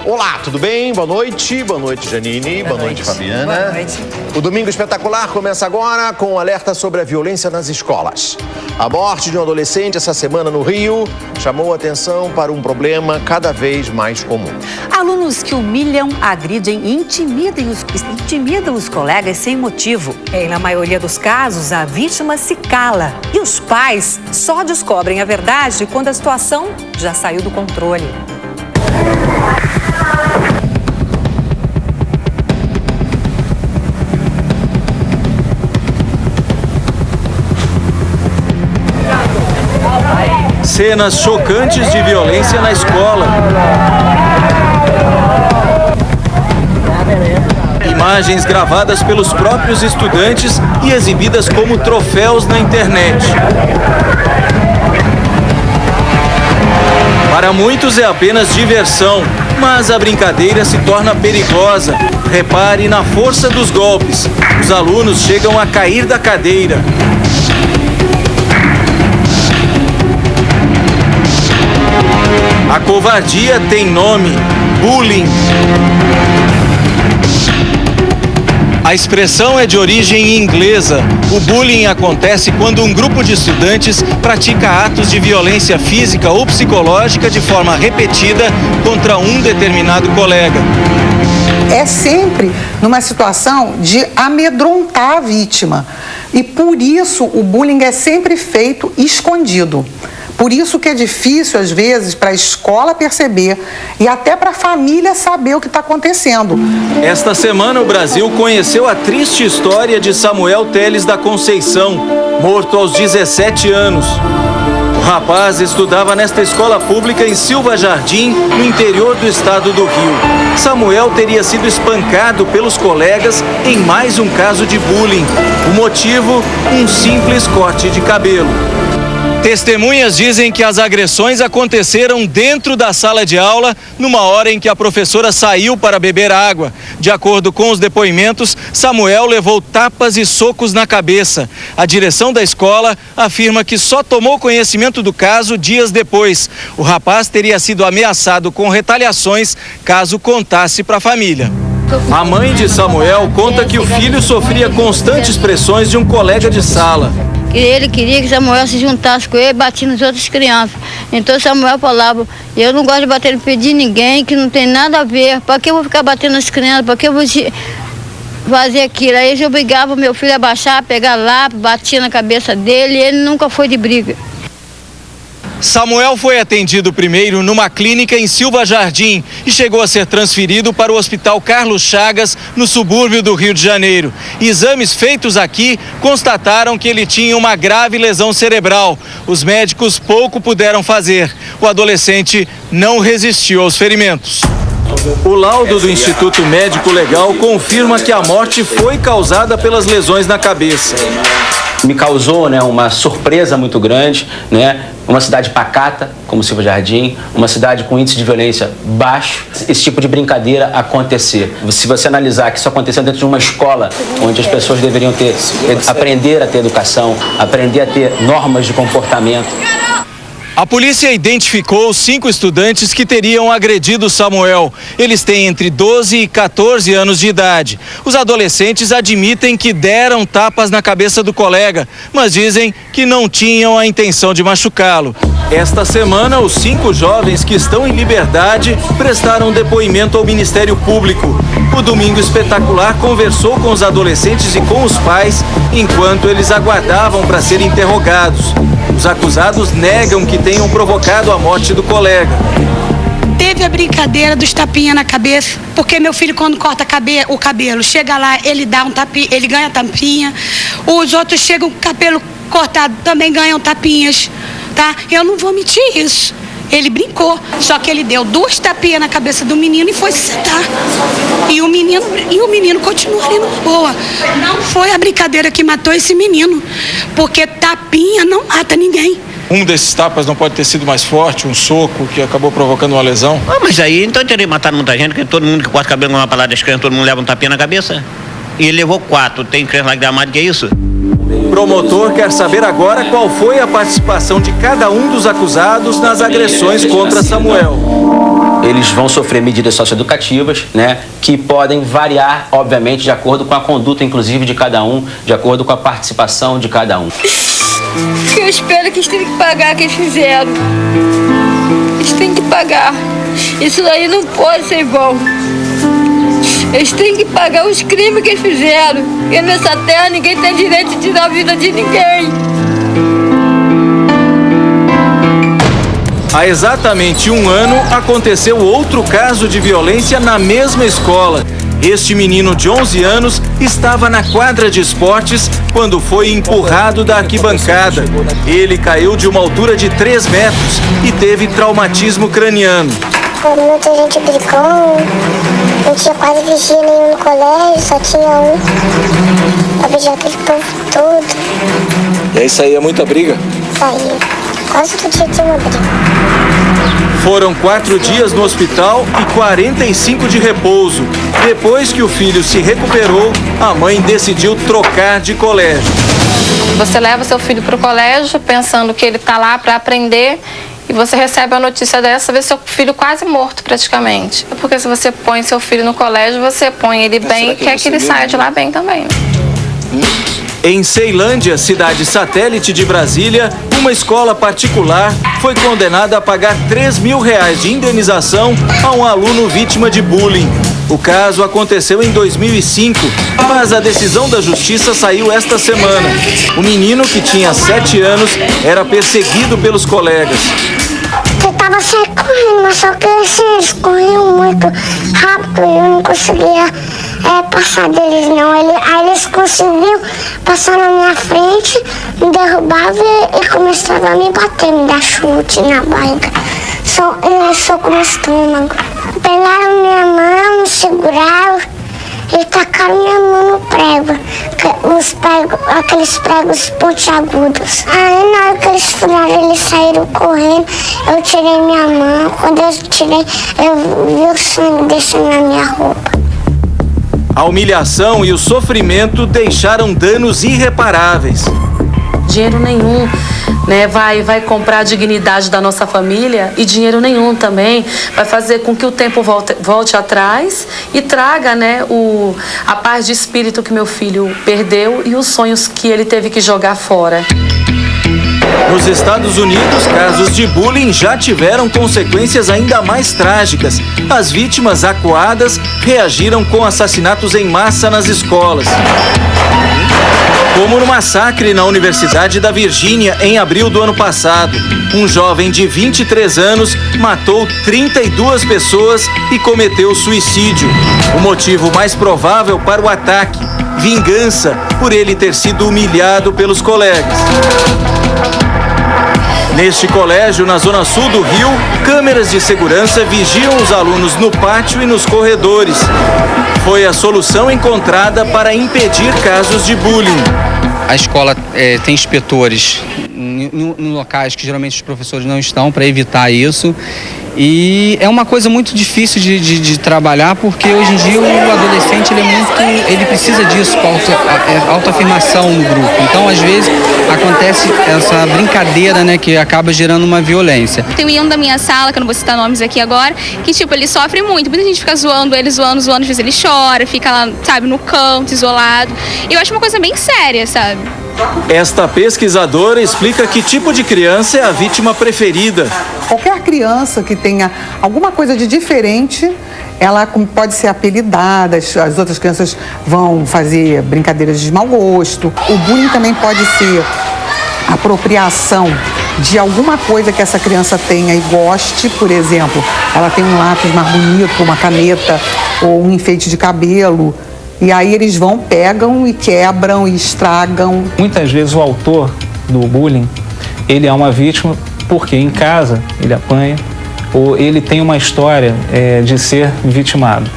Olá, tudo bem? Boa noite, Janine, boa noite, Fabiana. Boa noite. O Domingo Espetacular começa agora com um alerta sobre a violência nas escolas. A morte de um adolescente essa semana no Rio chamou a atenção para um problema cada vez mais comum. Alunos que humilham, agridem e intimidam os colegas sem motivo. Na maioria dos casos, a vítima se cala e os pais só descobrem a verdade quando a situação já saiu do controle. Cenas chocantes de violência na escola. Imagens gravadas pelos próprios estudantes e exibidas como troféus na internet. Para muitos é apenas diversão, mas a brincadeira se torna perigosa. Repare na força dos golpes. Os alunos chegam a cair da cadeira. A covardia tem nome: bullying. A expressão é de origem inglesa. O bullying acontece quando um grupo de estudantes pratica atos de violência física ou psicológica de forma repetida contra um determinado colega. É sempre numa situação de amedrontar a vítima. E por isso o bullying é sempre feito escondido. Por isso que é difícil, às vezes, para a escola perceber e até para a família saber o que está acontecendo. Esta semana, o Brasil conheceu a triste história de Samuel Teles da Conceição, morto aos 17 anos. O rapaz estudava nesta escola pública em Silva Jardim, no interior do estado do Rio. Samuel teria sido espancado pelos colegas em mais um caso de bullying. O motivo, um simples corte de cabelo. Testemunhas dizem que as agressões aconteceram dentro da sala de aula, numa hora em que a professora saiu para beber água. De acordo com os depoimentos, Samuel levou tapas e socos na cabeça. A direção da escola afirma que só tomou conhecimento do caso dias depois. O rapaz teria sido ameaçado com retaliações caso contasse para a família. A mãe de Samuel conta que o filho sofria constantes pressões de um colega de sala. Ele queria que Samuel se juntasse com ele e batia nas outras crianças. Então Samuel falava: eu não gosto de bater no pé de ninguém, que não tem nada a ver. Para que eu vou ficar batendo nas crianças? Para que eu vou fazer aquilo? Aí eu obrigava o meu filho a baixar, pegar lápis, batia na cabeça dele, e ele nunca foi de briga. Samuel foi atendido primeiro numa clínica em Silva Jardim e chegou a ser transferido para o Hospital Carlos Chagas, no subúrbio do Rio de Janeiro. Exames feitos aqui constataram que ele tinha uma grave lesão cerebral. Os médicos pouco puderam fazer. O adolescente não resistiu aos ferimentos. O laudo do Instituto Médico Legal confirma que a morte foi causada pelas lesões na cabeça. Me causou, uma surpresa muito grande, uma cidade pacata, como Silva Jardim, uma cidade com índice de violência baixo, esse tipo de brincadeira acontecer. Se você analisar que isso aconteceu dentro de uma escola, onde as pessoas deveriam aprender a ter educação, aprender a ter normas de comportamento. A polícia identificou 5 estudantes que teriam agredido Samuel. Eles têm entre 12 e 14 anos de idade. Os adolescentes admitem que deram tapas na cabeça do colega, mas dizem que não tinham a intenção de machucá-lo. Esta semana, os 5 jovens que estão em liberdade prestaram depoimento ao Ministério Público. O Domingo Espetacular conversou com os adolescentes e com os pais enquanto eles aguardavam para serem interrogados. Os acusados negam que tenham provocado a morte do colega. Teve a brincadeira dos tapinhas na cabeça, porque meu filho, quando corta o cabelo, chega lá, ele dá um tapinha, ele ganha tapinha. Os outros chegam com o cabelo cortado, também ganham tapinhas, tá? Eu não vou mentir isso. Ele brincou, só que ele deu 2 tapinhas na cabeça do menino e foi se sentar. E o menino continua ali numa boa. Não foi a brincadeira que matou esse menino, porque tapinha não mata ninguém. Um desses tapas não pode ter sido mais forte, um soco que acabou provocando uma lesão? Mas aí então teria matado muita gente, porque todo mundo que corta cabelo numa palavra das crianças, todo mundo leva um tapinha na cabeça. E ele levou 4, tem criança lá que dá mais do que isso? promotor quer saber agora qual foi a participação de cada um dos acusados nas agressões contra Samuel. Eles vão sofrer medidas socioeducativas, né, que podem variar, obviamente, de acordo com a conduta, inclusive, de cada um, de acordo com a participação de cada um. Eu espero que eles tenham que pagar o que eles fizeram. Eles têm que pagar. Isso daí não pode ser bom. Eles têm que pagar os crimes que eles fizeram. Porque nessa terra ninguém tem direito de tirar a vida de ninguém. Há exatamente um ano, aconteceu outro caso de violência na mesma escola. Este menino de 11 anos estava na quadra de esportes quando foi empurrado da arquibancada. Ele caiu de uma altura de 3 metros e teve traumatismo craniano. Muita gente brigando, não tinha quase vigia nenhum no colégio, só tinha um. Pra vigiar aquele povo todo. E aí saía muita briga? Saía. Quase todo dia tinha uma briga. Foram 4 dias no hospital e 45 de repouso. Depois que o filho se recuperou, a mãe decidiu trocar de colégio. Você leva seu filho para o colégio pensando que ele está lá para aprender e você recebe a notícia dessa, vê seu filho quase morto praticamente. Porque se você põe seu filho no colégio, você põe ele bem e quer que ele saia de lá bem também. Em Ceilândia, cidade satélite de Brasília, uma escola particular foi condenada a pagar R$3.000 de indenização a um aluno vítima de bullying. O caso aconteceu em 2005, mas a decisão da justiça saiu esta semana. O menino, que tinha 7 anos, era perseguido pelos colegas. Eu tava sempre correndo, mas só que eles corriam muito rápido e eu não conseguia passar deles não. Aí eles conseguiam passar na minha frente, me derrubavam e começavam a me bater, me dar chute na barriga, soco no estômago. Pegaram minha mão, me seguraram e tacaram minha mão no prego, aqueles pregos pontiagudos. Aí na hora que eles furaram, eles saíram correndo, eu tirei minha mão. Quando eu tirei, eu vi o sangue descendo na minha roupa. A humilhação e o sofrimento deixaram danos irreparáveis. Dinheiro nenhum, né, vai comprar a dignidade da nossa família, e dinheiro nenhum também vai fazer com que o tempo volte atrás e traga, né, a paz de espírito que meu filho perdeu e os sonhos que ele teve que jogar fora. Nos Estados Unidos, casos de bullying já tiveram consequências ainda mais trágicas. As vítimas acuadas reagiram com assassinatos em massa nas escolas. Como no massacre na Universidade da Virgínia, em abril do ano passado. Um jovem de 23 anos matou 32 pessoas e cometeu suicídio. O motivo mais provável para o ataque: vingança por ele ter sido humilhado pelos colegas. Neste colégio, na zona sul do Rio, câmeras de segurança vigiam os alunos no pátio e nos corredores. Foi a solução encontrada para impedir casos de bullying. A escola tem inspetores em locais que geralmente os professores não estão, para evitar isso. E é uma coisa muito difícil de trabalhar, porque hoje em dia o adolescente ele precisa disso, autoafirmação no grupo. Então, às vezes, acontece essa brincadeira, né, que acaba gerando uma violência. Tem um menino da minha sala, que eu não vou citar nomes aqui agora, que tipo, ele sofre muito. Muita gente fica zoando ele, zoando, às vezes ele chora, fica lá, sabe, no canto, isolado. E eu acho uma coisa bem séria, sabe? Esta pesquisadora explica que tipo de criança é a vítima preferida. Qualquer criança que tenha alguma coisa de diferente, ela pode ser apelidada, as outras crianças vão fazer brincadeiras de mau gosto. O bullying também pode ser apropriação de alguma coisa que essa criança tenha e goste. Por exemplo, ela tem um lápis mais bonito, uma caneta ou um enfeite de cabelo. E aí eles vão, pegam e quebram e estragam. Muitas vezes o autor do bullying, ele é uma vítima porque em casa ele apanha ou ele tem uma história de ser vitimado.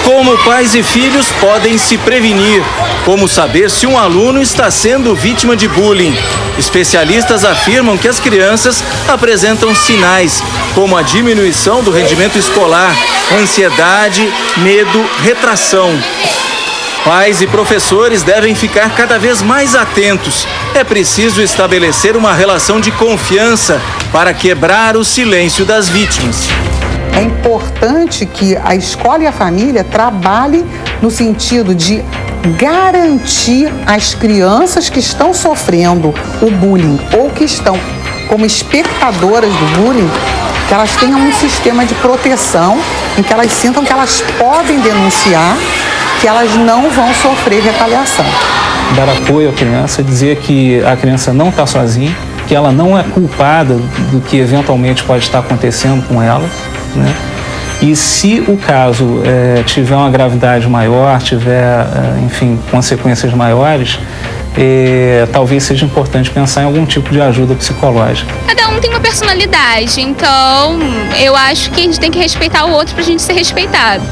Como pais e filhos podem se prevenir? Como saber se um aluno está sendo vítima de bullying? Especialistas afirmam que as crianças apresentam sinais, como a diminuição do rendimento escolar, ansiedade, medo, retração. Pais e professores devem ficar cada vez mais atentos. É preciso estabelecer uma relação de confiança para quebrar o silêncio das vítimas. É importante que a escola e a família trabalhem no sentido de garantir às crianças que estão sofrendo o bullying ou que estão como espectadoras do bullying, que elas tenham um sistema de proteção em que elas sintam que elas podem denunciar, que elas não vão sofrer retaliação. Dar apoio à criança, dizer que a criança não está sozinha, que ela não é culpada do que eventualmente pode estar acontecendo com ela, né? E se o caso tiver uma gravidade maior, tiver, enfim, consequências maiores, talvez seja importante pensar em algum tipo de ajuda psicológica. Cada um tem uma personalidade, então eu acho que a gente tem que respeitar o outro pra gente ser respeitado.